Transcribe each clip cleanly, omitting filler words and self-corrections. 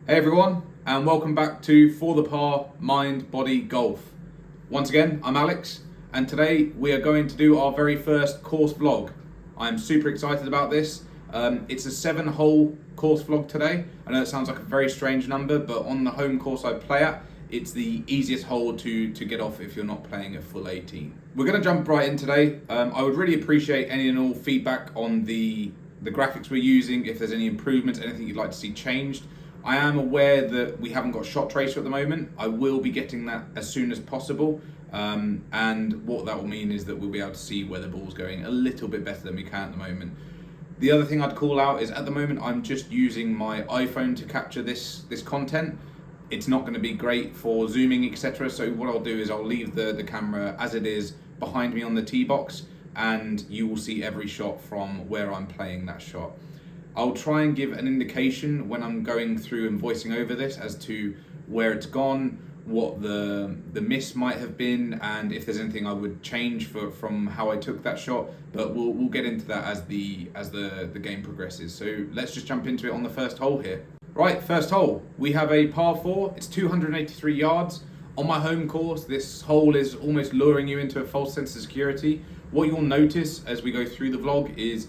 Hey everyone, and welcome back to For the Par Mind Body Golf. Once again, I'm Alex, and today we are going to do our very first course vlog. I'm super excited about this. It's a 7-hole course vlog today. I know it sounds like a very strange number, but on the home course I play at, it's the easiest hole to get off if you're not playing a full 18. We're going to jump right in today. I would really appreciate any and all feedback on the graphics we're using, if there's any improvements, anything you'd like to see changed. I am aware that we haven't got shot tracer at the moment. I will be getting that as soon as possible. And what that will mean is that we'll be able to see where the ball's going a little bit better than we can at the moment. The other thing I'd call out is at the moment I'm just using my iPhone to capture this content. It's not going to be great for zooming, etc. So what I'll do is I'll leave the camera as it is behind me on the tee box, and you will see every shot from where I'm playing that shot. I'll try and give an indication when I'm going through and voicing over this as to where it's gone, what the miss might have been, and if there's anything I would change from how I took that shot. But we'll get into that as the game progresses. So let's just jump into it on the first hole here. Right, first hole. We have a par 4. It's 283 yards. On my home course, this hole is almost luring you into a false sense of security. What you'll notice as we go through the vlog is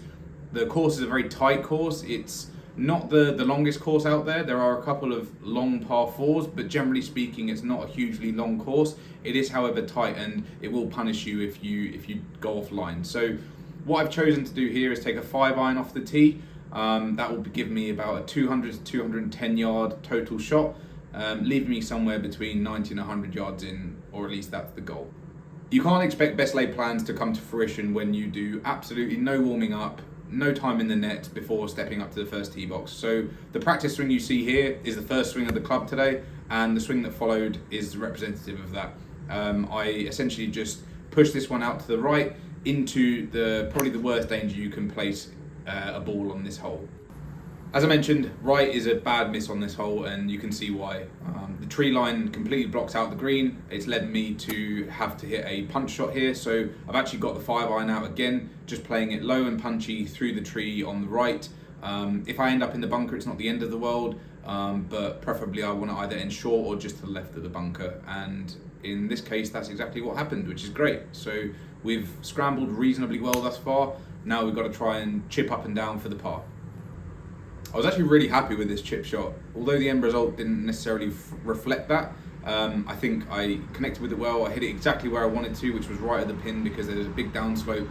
the course is a very tight course. It's not the longest course out there. There are a couple of long par 4s, but generally speaking, it's not a hugely long course. It is, however, tight, and it will punish you if you go offline. So what I've chosen to do here is take a 5-iron off the tee. That will give me about a 200 to 210 yard total shot, leaving me somewhere between 90 and 100 yards in, or at least that's the goal. You can't expect best laid plans to come to fruition when you do absolutely no warming up, no time in the net before stepping up to the first tee box. So the practice swing you see here is the first swing of the club today, and the swing that followed is representative of that. I essentially just pushed this one out to the right into probably the worst danger you can place a ball on this hole. As I mentioned, right is a bad miss on this hole, and you can see why. The tree line completely blocks out the green. It's led me to have to hit a punch shot here, so I've actually got the 5-iron out again, just playing it low and punchy through the tree on the right. If I end up in the bunker, it's not the end of the world, but preferably I want to either end short or just to the left of the bunker, and in this case that's exactly what happened, which is great. So we've scrambled reasonably well thus far. Now we've got to try and chip up and down for the par. I was actually really happy with this chip shot. Although the end result didn't necessarily reflect that, I think I connected with it well. I hit it exactly where I wanted to, which was right at the pin, because there's a big downslope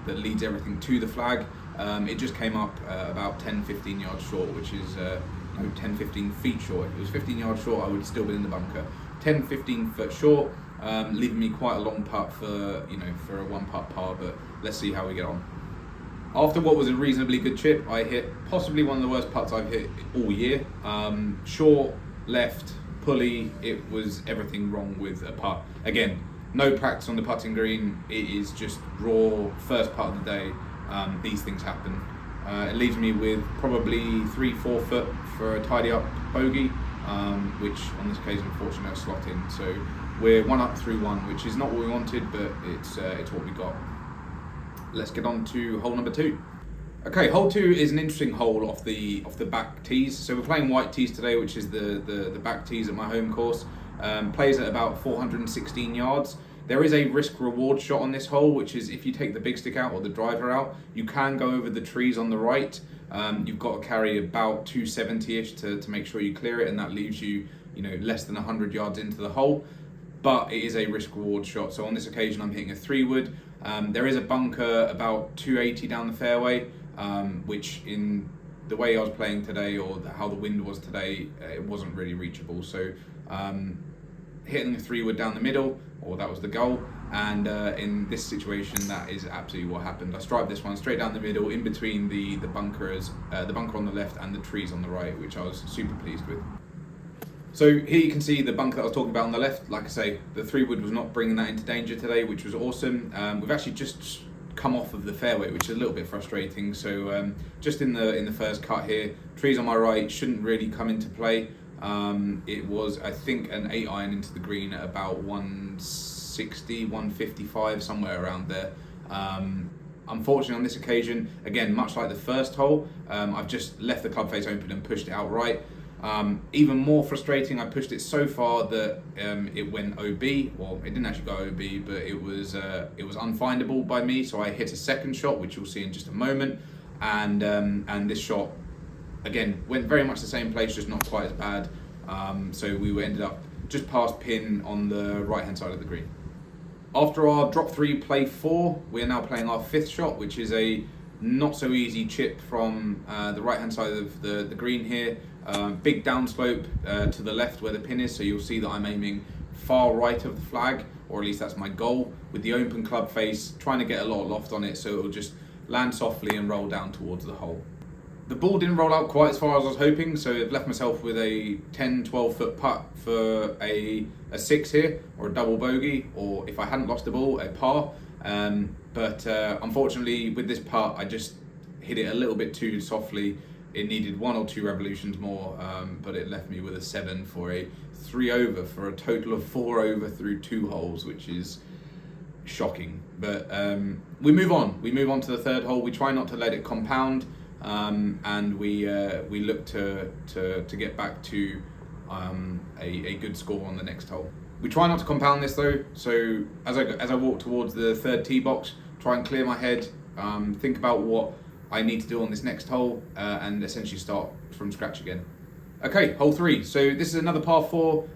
that leads everything to the flag. It just came up about 10-15 yards short, which is 10-15 feet short. If it was 15 yards short, I would still be in the bunker. 10-15 foot short, leaving me quite a long putt for a 1-putt par, but let's see how we get on. After what was a reasonably good chip, I hit possibly one of the worst putts I've hit all year. Short, left, pulley, it was everything wrong with a putt. Again, no practice on the putting green, it is just raw, first putt of the day. These things happen. It leaves me with probably 3-4 foot for a tidy up bogey, which on this occasion unfortunately I slot in. So we're 1 up through 1, which is not what we wanted, but it's what we got. Let's get on to hole number 2. Okay, hole 2 is an interesting hole off the back tees. So we're playing white tees today, which is the back tees at my home course. Plays at about 416 yards. There is a risk reward shot on this hole, which is if you take the big stick out or the driver out, you can go over the trees on the right. You've got to carry about 270-ish to make sure you clear it, and that leaves you less than 100 yards into the hole. But it is a risk reward shot. So on this occasion I'm hitting a 3-wood. There is a bunker about 280 down the fairway, which in the way I was playing today, or how the wind was today, it wasn't really reachable. So hitting a 3-wood down the middle, or that was the goal. And in this situation, that is absolutely what happened. I striped this one straight down the middle, in between the bunker on the left and the trees on the right, which I was super pleased with. So here you can see the bunker that I was talking about on the left. Like I say, the 3-wood was not bringing that into danger today, which was awesome. We've actually just come off of the fairway, which is a little bit frustrating. So just in the first cut here, trees on my right shouldn't really come into play. It was, I think, an 8-iron into the green at about 160, 155, somewhere around there. Unfortunately on this occasion, again, much like the first hole, I've just left the club face open and pushed it out right. Even more frustrating, I pushed it so far that it went OB. Well, it didn't actually go OB, but it was unfindable by me. So I hit a second shot, which you'll see in just a moment, and this shot again went very much the same place, just not quite as bad. So we ended up just past pin on the right hand side of the green. After our drop 3, play 4, we are now playing our 5th shot, which is a not so easy chip from the right hand side of the green here. Big downslope to the left where the pin is, so you'll see that I'm aiming far right of the flag, or at least that's my goal, with the open club face, trying to get a lot of loft on it so it'll just land softly and roll down towards the hole. The ball didn't roll out quite as far as I was hoping, so I've left myself with a 10-12 foot putt for a 6 here, or a double bogey, or if I hadn't lost the ball, a par. But unfortunately with this putt, I just hit it a little bit too softly. It needed 1 or 2 revolutions more, but it left me with a 7 for a 3 over, for a total of 4 over through 2 holes, which is shocking. But we move on. We move on to the 3rd hole. We try not to let it compound. And we look to get back to a good score on the next hole. We try not to compound this though, so as I walk towards the 3rd tee box, try and clear my head, think about what I need to do on this next hole, and essentially start from scratch again. Okay, hole 3. So this is another par 4,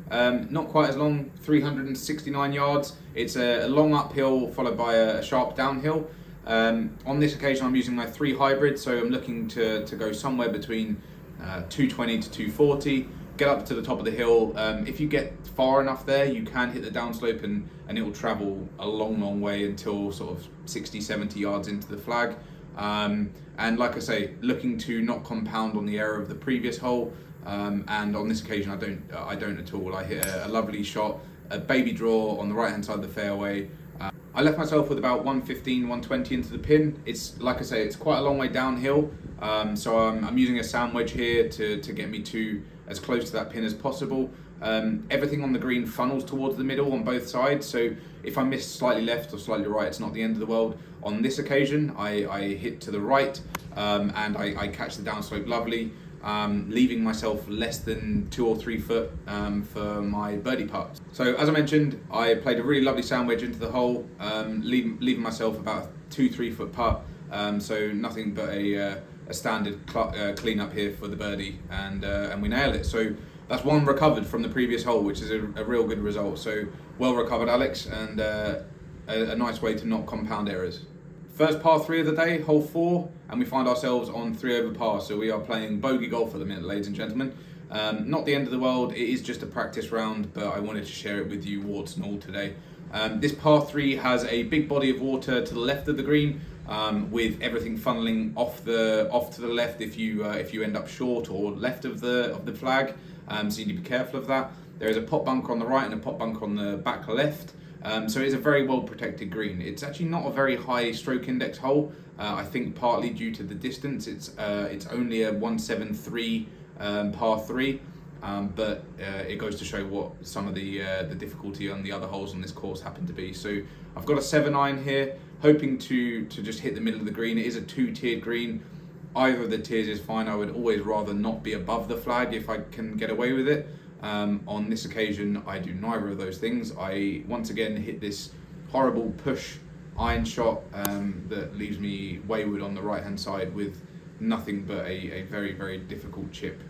not quite as long, 369 yards. It's a long uphill followed by a sharp downhill. On this occasion I'm using my 3 hybrid, so I'm looking to go somewhere between 220 to 240, get up to the top of the hill. If you get far enough there, you can hit the downslope and it will travel a long way until sort of 60-70 yards into the flag. And like I say, looking to not compound on the error of the previous hole, and on this occasion I don't at all. I hit a lovely shot, a baby draw on the right hand side of the fairway. I left myself with about 115, 120 into the pin. It's, like I say, it's quite a long way downhill, so I'm using a sand wedge here to get me to as close to that pin as possible. Everything on the green funnels towards the middle on both sides, so if I miss slightly left or slightly right, it's not the end of the world. On this occasion, I hit to the right, and I catch the downslope lovely, leaving myself less than 2 or 3 foot for my birdie putt. So as I mentioned, I played a really lovely sand wedge into the hole, leaving myself about a 2-3 foot putt. So nothing but a standard clean up here for the birdie, and we nailed it. So that's 1 recovered from the previous hole, which is a real good result. So well recovered, Alex, and a nice way to not compound errors. First par 3 of the day, hole 4, and we find ourselves on 3 over par. So we are playing bogey golf at the minute, ladies and gentlemen. Not the end of the world, it is just a practice round, but I wanted to share it with you, warts and all, today. This par 3 has a big body of water to the left of the green, with everything funneling off to the left if you end up short or left of the flag. So you need to be careful of that. There is a pot bunker on the right and a pot bunker on the back left. So it's a very well protected green. It's actually not a very high stroke index hole. I think partly due to the distance. It's only a 173 par 3, but it goes to show what some of the difficulty on the other holes on this course happen to be. So I've got a 7-iron here, hoping to just hit the middle of the green. It is a 2-tiered green. Either of the tiers is fine. I would always rather not be above the flag if I can get away with it. On this occasion, I do neither of those things. I once again hit this horrible push iron shot that leaves me wayward on the right hand side with nothing but a very difficult chip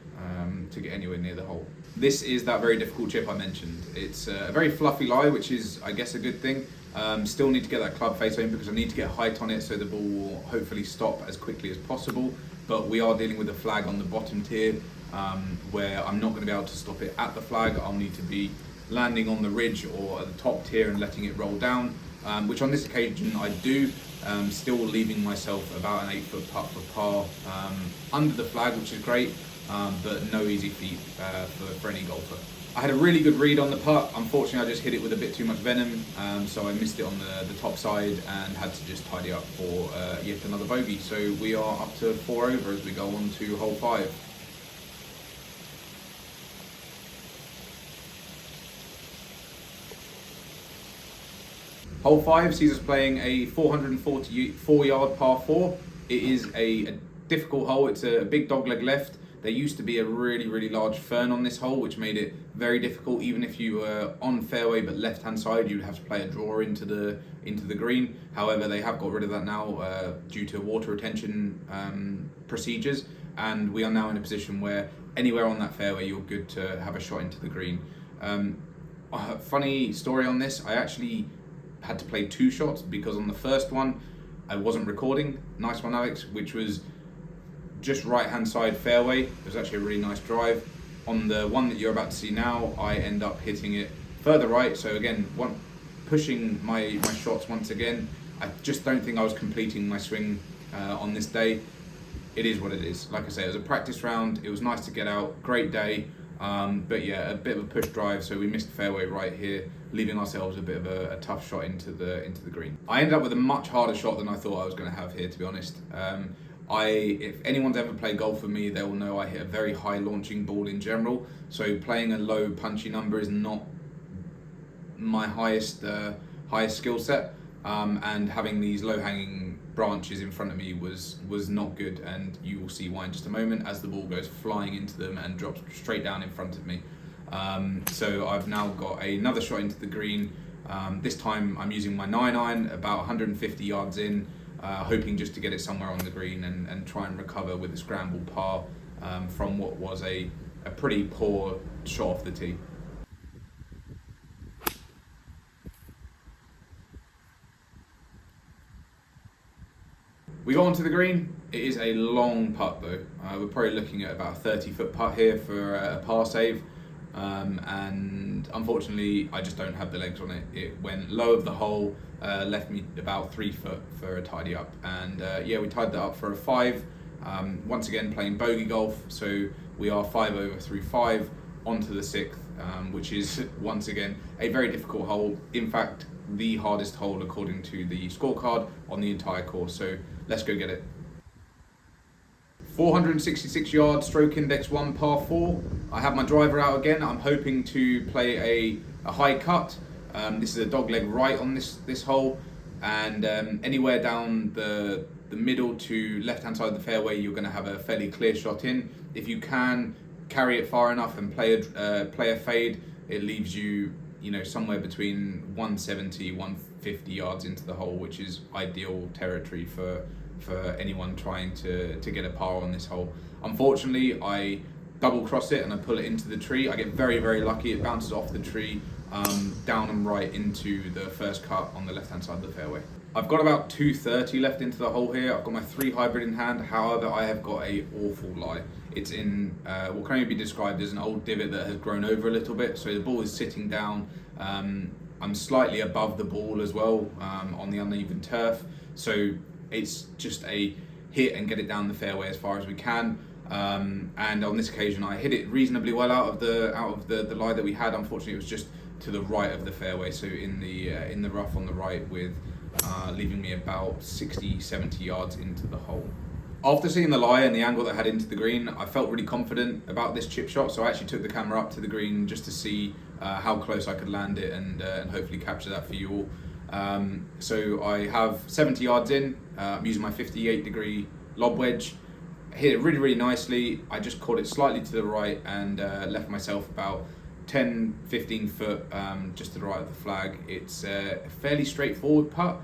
to get anywhere near the hole. This is that very difficult chip I mentioned. It's a very fluffy lie, which is, I guess, a good thing. Still need to get that club face in because I need to get height on it so the ball will hopefully stop as quickly as possible. But we are dealing with a flag on the bottom tier, where I'm not going to be able to stop it at the flag. I'll need to be landing on the ridge or at the top tier and letting it roll down, which on this occasion I do, still leaving myself about an 8-foot putt for par under the flag, which is great, but no easy feat for any golfer. I had a really good read on the putt. Unfortunately, I just hit it with a bit too much venom, so I missed it on the top side and had to just tidy up for yet another bogey. So we are up to 4 over as we go on to hole 5. Hole 5 sees us playing a 444 yard par 4. It is a difficult hole. It's a big dogleg left. there used to be a really large fern on this hole, which made it very difficult. Even if you were on fairway but left hand side, you'd have to play a draw into the green. However, they have got rid of that now due to water retention procedures, and we are now in a position where anywhere on that fairway you're good to have a shot into the green. Funny story on this, I actually had to play 2 shots because on the first one I wasn't recording. Nice one, Alex, which was just right hand side fairway. It was actually a really nice drive. On the one that you're about to see now, I end up hitting it further right. So again, pushing my shots once again. I just don't think I was completing my swing on this day. It is what it is. Like I say, it was a practice round. It was nice to get out. Great day. But yeah, a bit of a push drive, so we missed the fairway right here, leaving ourselves a bit of a tough shot into the green. I ended up with a much harder shot than I thought I was going to have here, to be honest. If anyone's ever played golf with me, they will know I hit a very high launching ball in general. So playing a low punchy number is not my highest skill set, and having these low hanging branches in front of me was not good, and you will see why in just a moment as the ball goes flying into them and drops straight down in front of me. So I've now got another shot into the green. This time I'm using my 9-iron about 150 yards in, hoping just to get it somewhere on the green and try and recover with a scramble par from what was a pretty poor shot off the tee. We got onto the green. It is a long putt though. We're probably looking at about a 30-foot putt here for a par save. And unfortunately, I just don't have the legs on it. It went low of the hole, left me about 3 foot for a tidy up. And yeah, we tied that up for a 5. Once again, playing bogey golf. So we are 5 over through 5 onto the 6th, which is once again a very difficult hole. In fact, the hardest hole according to the scorecard on the entire course. So let's go get it. 466 yards, stroke index 1, par 4. I have my driver out again. I'm hoping to play a high cut. This is a dogleg right on this hole, and anywhere down the middle to left hand side of the fairway, you're going to have a fairly clear shot in. If you can carry it far enough and play a fade, it leaves you somewhere between 170, 150 yards into the hole, which is ideal territory for anyone trying to get a par on this hole. Unfortunately, I double cross it and I pull it into the tree. I get very lucky. It bounces off the tree down and right into the first cut on the left hand side of the fairway. I've got about 230 left into the hole here. I've got my 3 hybrid in hand. However, I have got a awful lie. It's in what can only be described as an old divot that has grown over a little bit. So the ball is sitting down. I'm slightly above the ball as well on the uneven turf. So it's just a hit and get it down the fairway as far as we can. And on this occasion, I hit it reasonably well out of the lie that we had. Unfortunately, it was just to the right of the fairway, so in the rough on the right, with leaving me about 60-70 yards into the hole. After seeing the lie and the angle that I had into the green, I felt really confident about this chip shot, so I actually took the camera up to the green just to see how close I could land it and hopefully capture that for you all. So I have 70 yards in. I'm using my 58-degree lob wedge. Hit it really nicely. I just caught it slightly to the right and left myself about 10-15 foot just to the right of the flag. It's a fairly straightforward putt,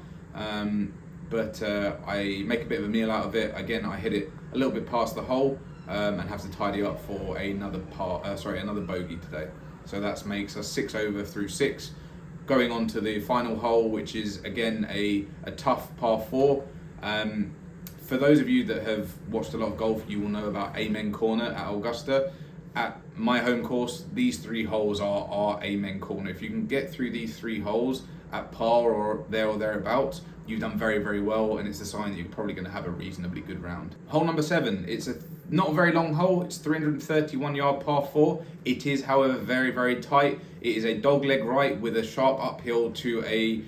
but I make a bit of a meal out of it. Again, I hit it a little bit past the hole and have to tidy up for another bogey today. So that makes us 6 over through 6. Going on to the final hole, which is again a tough par 4. For those of you that have watched a lot of golf, you will know about Amen Corner at Augusta. At my home course, these 3 holes are Amen Corner. If you can get through these 3 holes at par or thereabouts, you've done very well, and it's a sign that you're probably going to have a reasonably good round. Hole number 7, it's not a very long hole. It's 331 yard par 4. It is, however, very tight. It is a dogleg right with a sharp uphill to a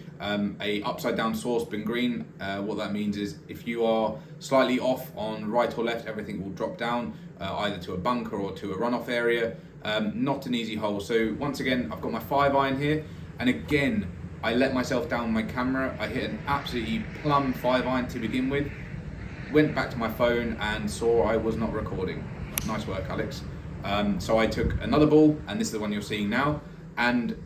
upside down saucepan green. What that means is if you are slightly off on right or left, everything will drop down either to a bunker or to a runoff area. Not an easy hole. So once again, I've got my 5-iron here, and again, I let myself down my camera. I hit an absolutely plumb 5-iron to begin with. Went back to my phone and saw I was not recording. Nice work, Alex. So I took another ball, and this is the one you're seeing now. And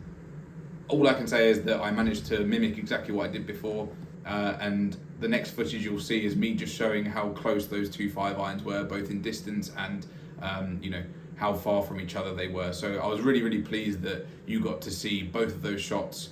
all I can say is that I managed to mimic exactly what I did before. And the next footage you'll see is me just showing how close those two 5-irons were, both in distance and how far from each other they were. So I was really pleased that you got to see both of those shots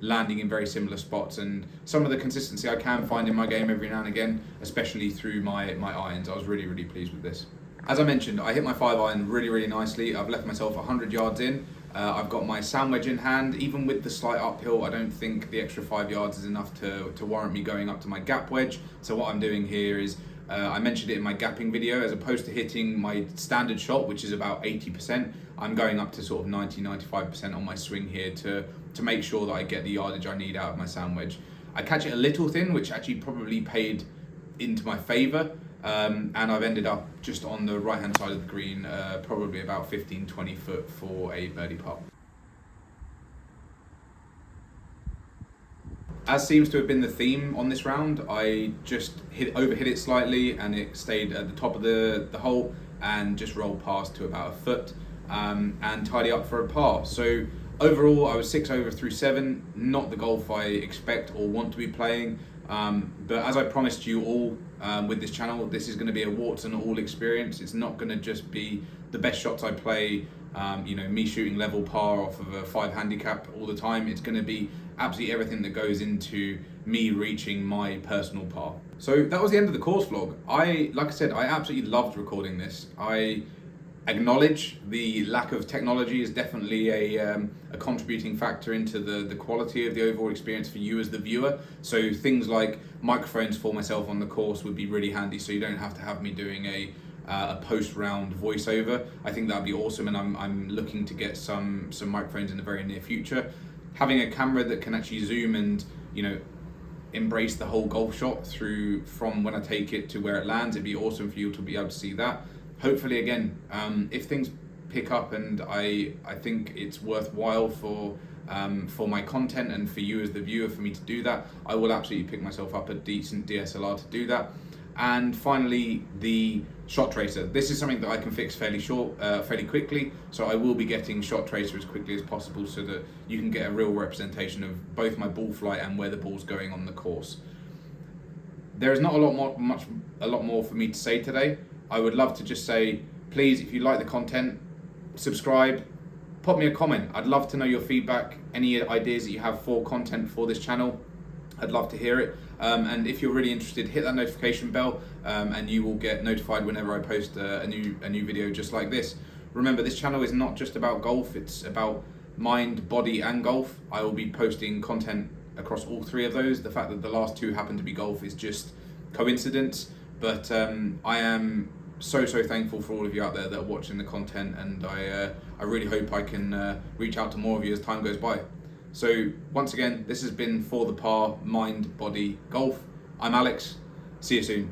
landing in very similar spots, and some of the consistency I can find in my game every now and again, especially through my irons. I was really pleased with this. As I mentioned, I hit my 5-iron really nicely. I've left myself 100 yards in. I've got my sand wedge in hand. Even with the slight uphill, I don't think the extra 5 yards is enough to warrant me going up to my gap wedge. So what I'm doing here is, I mentioned it in my gapping video, as opposed to hitting my standard shot, which is about 80%, I'm going up to sort of 90-95% on my swing here to make sure that I get the yardage I need out of my sand wedge. I catch it a little thin, which actually probably paid into my favour, and I've ended up just on the right hand side of the green, probably about 15-20 foot for a birdie putt. As seems to have been the theme on this round, I just overhit it slightly, and it stayed at the top of the hole and just rolled past to about a foot, and tidy up for a par. So overall, I was 6 over through 7, not the golf I expect or want to be playing. But as I promised you all with this channel, this is going to be a warts and all experience. It's not going to just be the best shots I play, me shooting level par off of a 5 handicap all the time. It's going to be absolutely everything that goes into me reaching my personal par. So that was the end of the course vlog. Like I said, I absolutely loved recording this. I acknowledge the lack of technology is definitely a contributing factor into the quality of the overall experience for you as the viewer. So things like microphones for myself on the course would be really handy, so you don't have to have me doing a post-round voiceover. I think that would be awesome, and I'm looking to get some microphones in the very near future. Having a camera that can actually zoom and embrace the whole golf shot from when I take it to where it lands, it'd be awesome for you to be able to see that. Hopefully, again, if things pick up and I think it's worthwhile for my content and for you as the viewer for me to do that, I will absolutely pick myself up a decent DSLR to do that. And finally, the shot tracer. This is something that I can fix fairly quickly, so I will be getting shot tracer as quickly as possible so that you can get a real representation of both my ball flight and where the ball's going on the course. There is not a lot more for me to say today. I would love to just say, please, if you like the content, subscribe, pop me a comment. I'd love to know your feedback, any ideas that you have for content for this channel. I'd love to hear it. And if you're really interested, hit that notification bell, and you will get notified whenever I post a new video just like this. Remember, this channel is not just about golf, it's about mind, body, and golf. I will be posting content across all three of those. The fact that the last two happen to be golf is just coincidence, but I am so thankful for all of you out there that are watching the content, and I really hope I can reach out to more of you as time goes by. So once again, this has been For the Par Mind, Body, Golf. I'm Alex. See you soon.